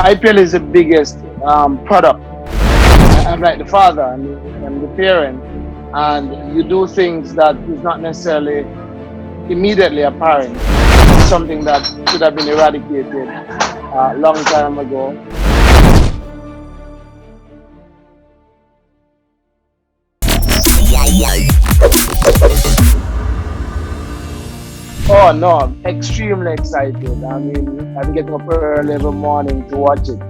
IPL is the biggest product. I'm like the father and the parent, and you do things that is not necessarily immediately apparent. It's something that should have been eradicated a long time ago. Oh no, I'm extremely excited. I mean, I'm getting up early every morning to watch it.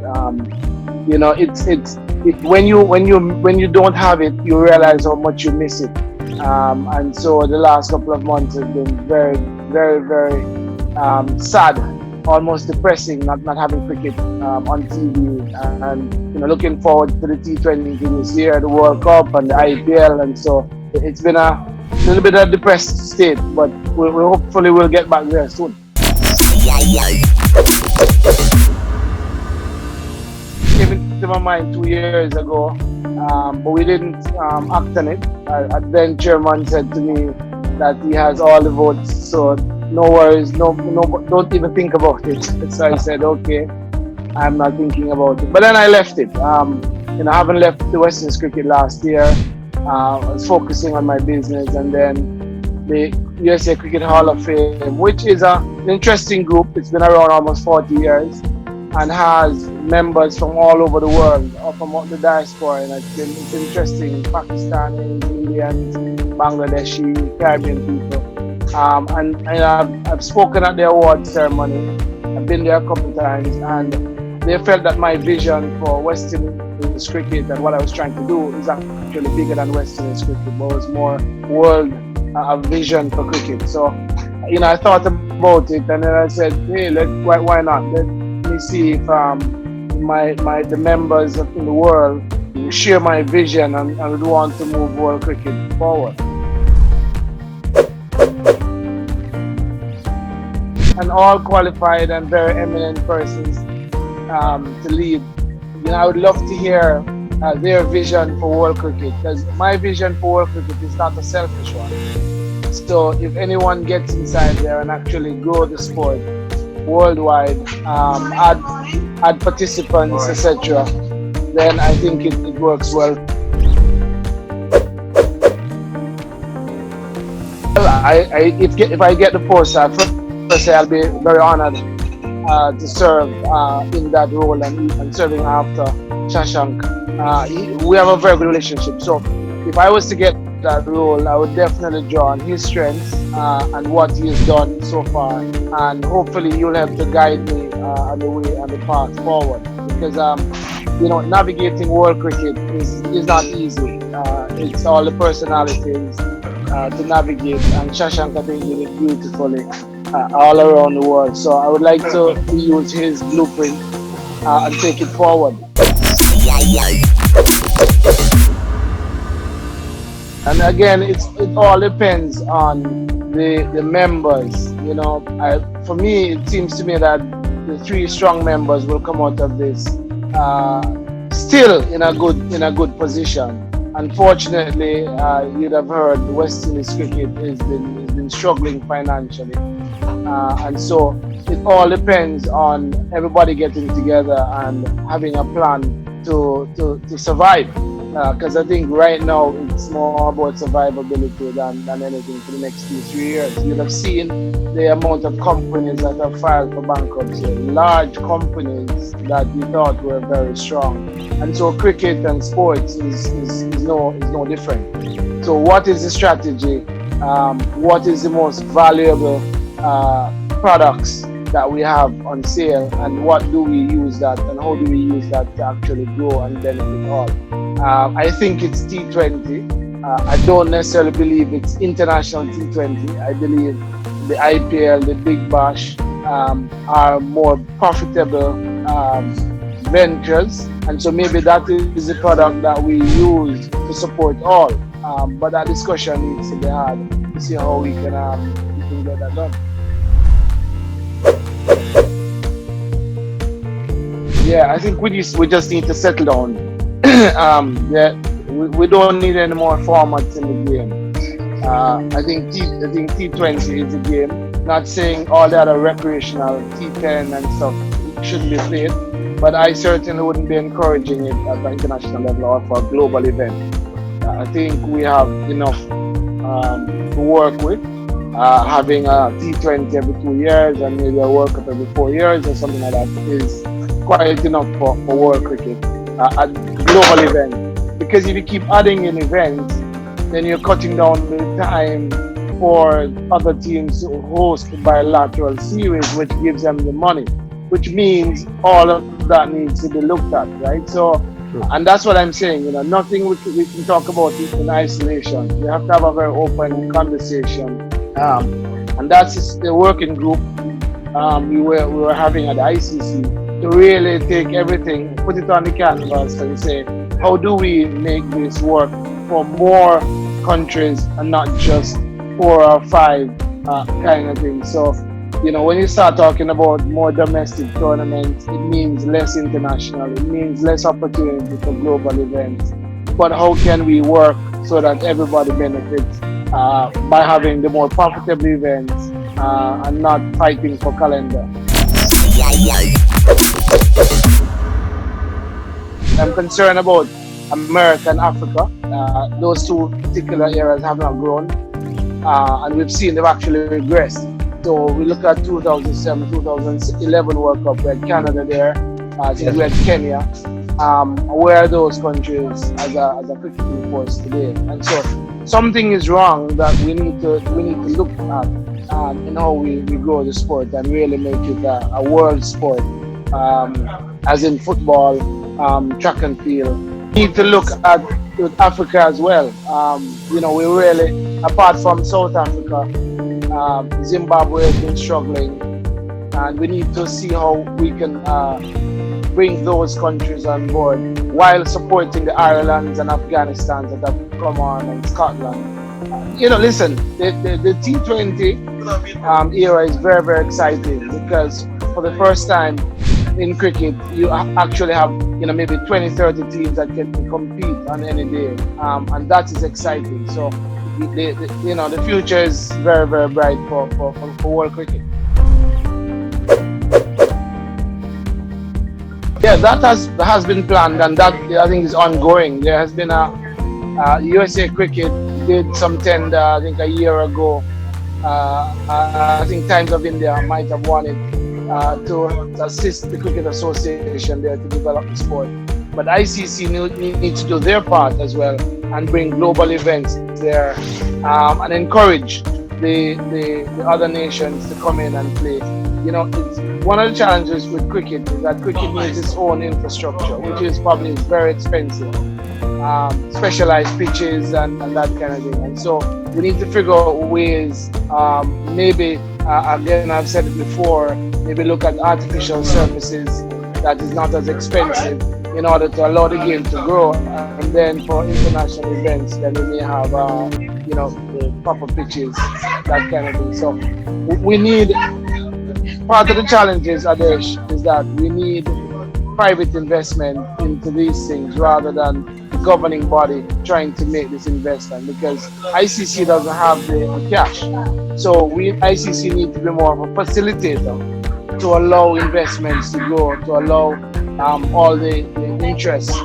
When you don't have it, you realize how much you miss it. And so the last couple of months have been very, very, very sad, almost depressing, not having cricket on TV, and looking forward to the T20 this year, the World Cup and the IPL, and so it's been a little bit of a depressed state, but we hopefully will get back there soon. Came into my mind 2 years ago, but we didn't act on it. Then chairman said to me that he has all the votes, so no worries, no, don't even think about it. So I said, okay, I'm not thinking about it. But then I left it. I haven't left the West Indies cricket last year. I was focusing on my business, and then the USA Cricket Hall of Fame, which is an interesting group. It's been around almost 40 years and has members from all over the world, or from the diaspora, and it's interesting. Pakistanis, Indians, Bangladeshi, Caribbean people. And I've spoken at the award ceremony. I've been there a couple of times, and they felt that my vision for West Indies cricket and what I was trying to do is actually bigger than West Indies cricket, but it was more world vision for cricket. So, I thought about it, and then I said, hey, why not? Let me see if the members in the world share my vision and would want to move world cricket forward. And all qualified and very eminent persons to lead. I would love to hear their vision for world cricket, because my vision for world cricket is not a selfish one. So if anyone gets inside there and actually grow the sport worldwide, add participants, etc., then I think it works well. If I get the post, first I'll be very honored to serve in that role and serving after Shashank. We have a very good relationship, so if I was to get that role, I would definitely draw on his strengths and what he has done so far, and hopefully you'll have to guide me on the way and the path forward, because navigating world cricket is not easy. It's all the personalities to navigate, and Shashank, I think, did it beautifully all around the world. So I would like to use his blueprint and take it forward. And again, it all depends on the members. For me, it seems to me that the 3 strong members will come out of this still in a good position. Unfortunately, you'd have heard West Indies cricket has been struggling financially, and so it all depends on everybody getting together and having a plan to survive. Because I think right now it's more about survivability than anything for the next 2-3 years. You'd have seen the amount of companies that have filed for bankruptcy, large companies that we thought were very strong. And so cricket and sports is no different. So what is the strategy? What is the most valuable products that we have on sale, and what do we use that, and how do we use that to actually grow and benefit all? I think it's T20. I don't necessarily believe it's international T20. I believe the IPL, the Big Bash, are more profitable ventures, and so maybe that is the product that we use to support all. But that discussion needs to be had to see how we can get that done. Yeah, I think we just need to settle down. We don't need any more formats in the game. I think T20 is a game. Not saying all the other recreational T10 and stuff shouldn't be played, but I certainly wouldn't be encouraging it at the international level or for a global event. I think we have enough to work with. Having a T20 every 2 years and maybe a World Cup every 4 years or something like that is quite enough for world cricket at global event. Because if you keep adding in events, then you're cutting down the time for other teams to host bilateral series, which gives them the money, which means all of that needs to be looked at, right? So, and that's what I'm saying, nothing we can talk about in isolation. We have to have a very open conversation. And that's the working group we were having at the ICC to really take everything, put it on the canvas and say, how do we make this work for more countries and not just 4 or 5 kind of thing. So, when you start talking about more domestic tournaments, it means less international, it means less opportunity for global events. But how can we work so that everybody benefits by having the more profitable events and not fighting for calendar? I'm concerned about America and Africa. Those two particular areas have not grown, and we've seen they've actually regressed. So we look at 2007, 2011 World Cup, we had Canada there, we had Kenya. Where are those countries as a cricketing force today? And so something is wrong that we need to look at in how we grow the sport and really make it a world sport, as in football, track and field. We need to look at Africa as well. We really, apart from South Africa, Zimbabwe has been struggling, and we need to see how we can bring those countries on board while supporting the Irelands and Afghanistans that have come on, and Scotland. Listen, the T20 era is very, very exciting because for the first time in cricket, you actually have maybe 20, 30 teams that can compete on any day, and that is exciting. So the future is very, very bright for world cricket. Yeah, that has been planned, and that I think is ongoing. There has been a USA Cricket did some tender, I think a year ago. I think Times of India might have won it to assist the Cricket Association there to develop the sport. But ICC needs to do their part as well and bring global events there and encourage the other nations to come in and play. It's one of the challenges with cricket is that cricket needs its own infrastructure, which is probably very expensive, specialized pitches and that kind of thing. And so we need to figure out ways, maybe, again, I've said it before, maybe look at artificial surfaces that is not as expensive in order to allow the game to grow. And then for international events, then we may have, the proper pitches, that kind of thing. So we need, part of the challenges, Adesh, is that we need private investment into these things rather than the governing body trying to make this investment, because ICC doesn't have the cash. So ICC need to be more of a facilitator to allow investments to grow, to allow all the interests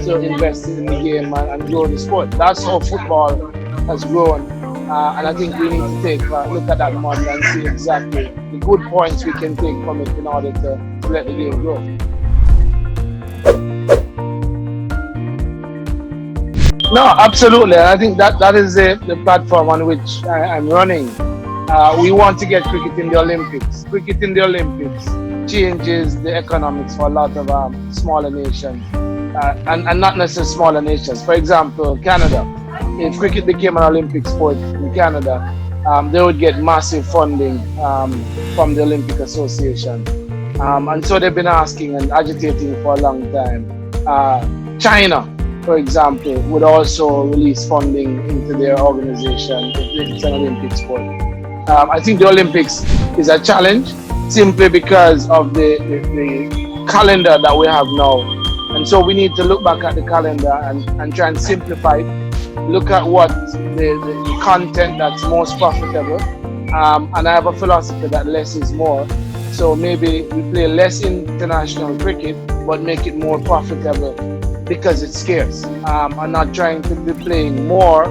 to invest in the game and grow the sport. That's how football has grown. And I think we need to take look at that model and see exactly the good points we can take from it in order to let the game grow. No, absolutely. And I think that is the platform on which I'm running. We want to get cricket in the Olympics. Cricket in the Olympics changes the economics for a lot of smaller nations, and not necessarily smaller nations. For example, Canada. If cricket became an Olympic sport in Canada, they would get massive funding from the Olympic Association. And so they've been asking and agitating for a long time. China, for example, would also release funding into their organization if it's an Olympic sport. I think the Olympics is a challenge simply because of the calendar that we have now. And so we need to look back at the calendar and try and simplify it. Look at what the content that's most profitable. And I have a philosophy that less is more. So maybe we play less international cricket but make it more profitable because it's scarce. I'm not trying to be playing more.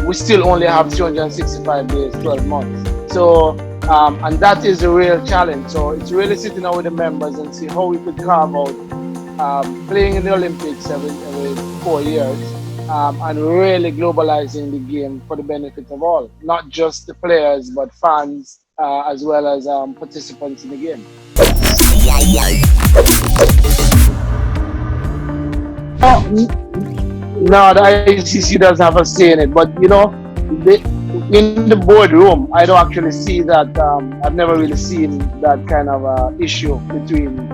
We still only have 365 days, 12 months. So, and that is a real challenge. So it's really sitting down with the members and see how we could carve out playing in the Olympics every 4 years, and really globalizing the game for the benefit of all, not just the players, but fans, as well as participants in the game. No, the ICC doesn't have a say in it, but in the boardroom, I don't actually see that. I've never really seen that kind of issue between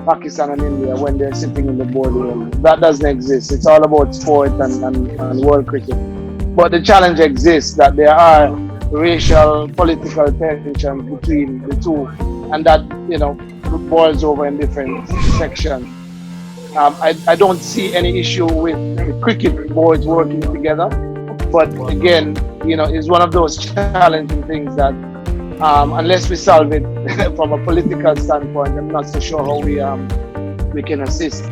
Pakistan and India when they're sitting in the boardroom. That doesn't exist. It's all about sport and world cricket. But the challenge exists that there are racial, political tensions between the two, and that boils over in different sections. I don't see any issue with the cricket boards working together, but again, it's one of those challenging things that unless we solve it from a political standpoint, I'm not so sure how we can assist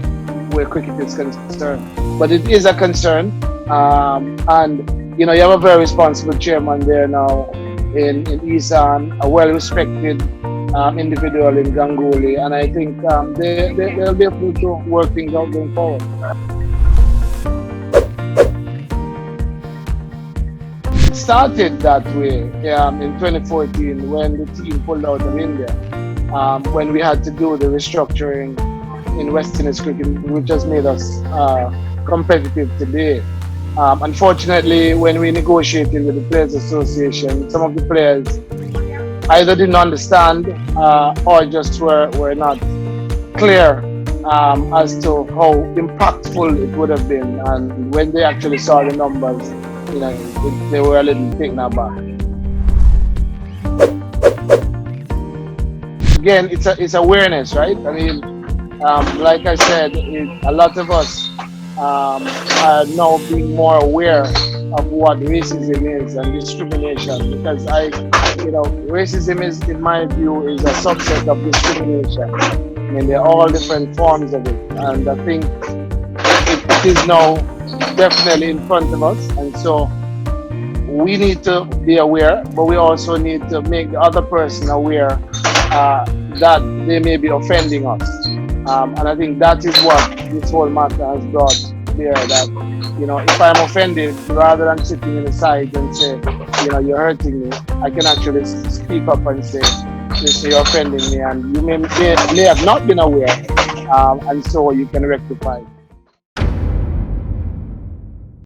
where cricket is concerned. But it is a concern, and you have a very responsible chairman there now in Isan, a well-respected individual in Ganguly, and I think they'll be able to work things out going forward. It started that way in 2014 when the team pulled out of India, when we had to do the restructuring in West Indies cricket, which has made us competitive today. Unfortunately, when we negotiated with the Players Association, some of the players either didn't understand or just were not clear as to how impactful it would have been. And when they actually saw the numbers, they were a little taken aback. Again, it's awareness, right? I mean, like I said, a lot of us are now being more aware of what racism is and discrimination, because racism is, in my view, is a subset of discrimination. I mean, there are all different forms of it, and I think it is now definitely in front of us, and so we need to be aware, but we also need to make the other person aware that they may be offending us, and I think that is what this whole matter has brought there, that if I'm offended, rather than sitting in the side and say, you're hurting me, I can actually speak up and say, listen, you're offending me, and you may have not been aware, and so you can rectify it.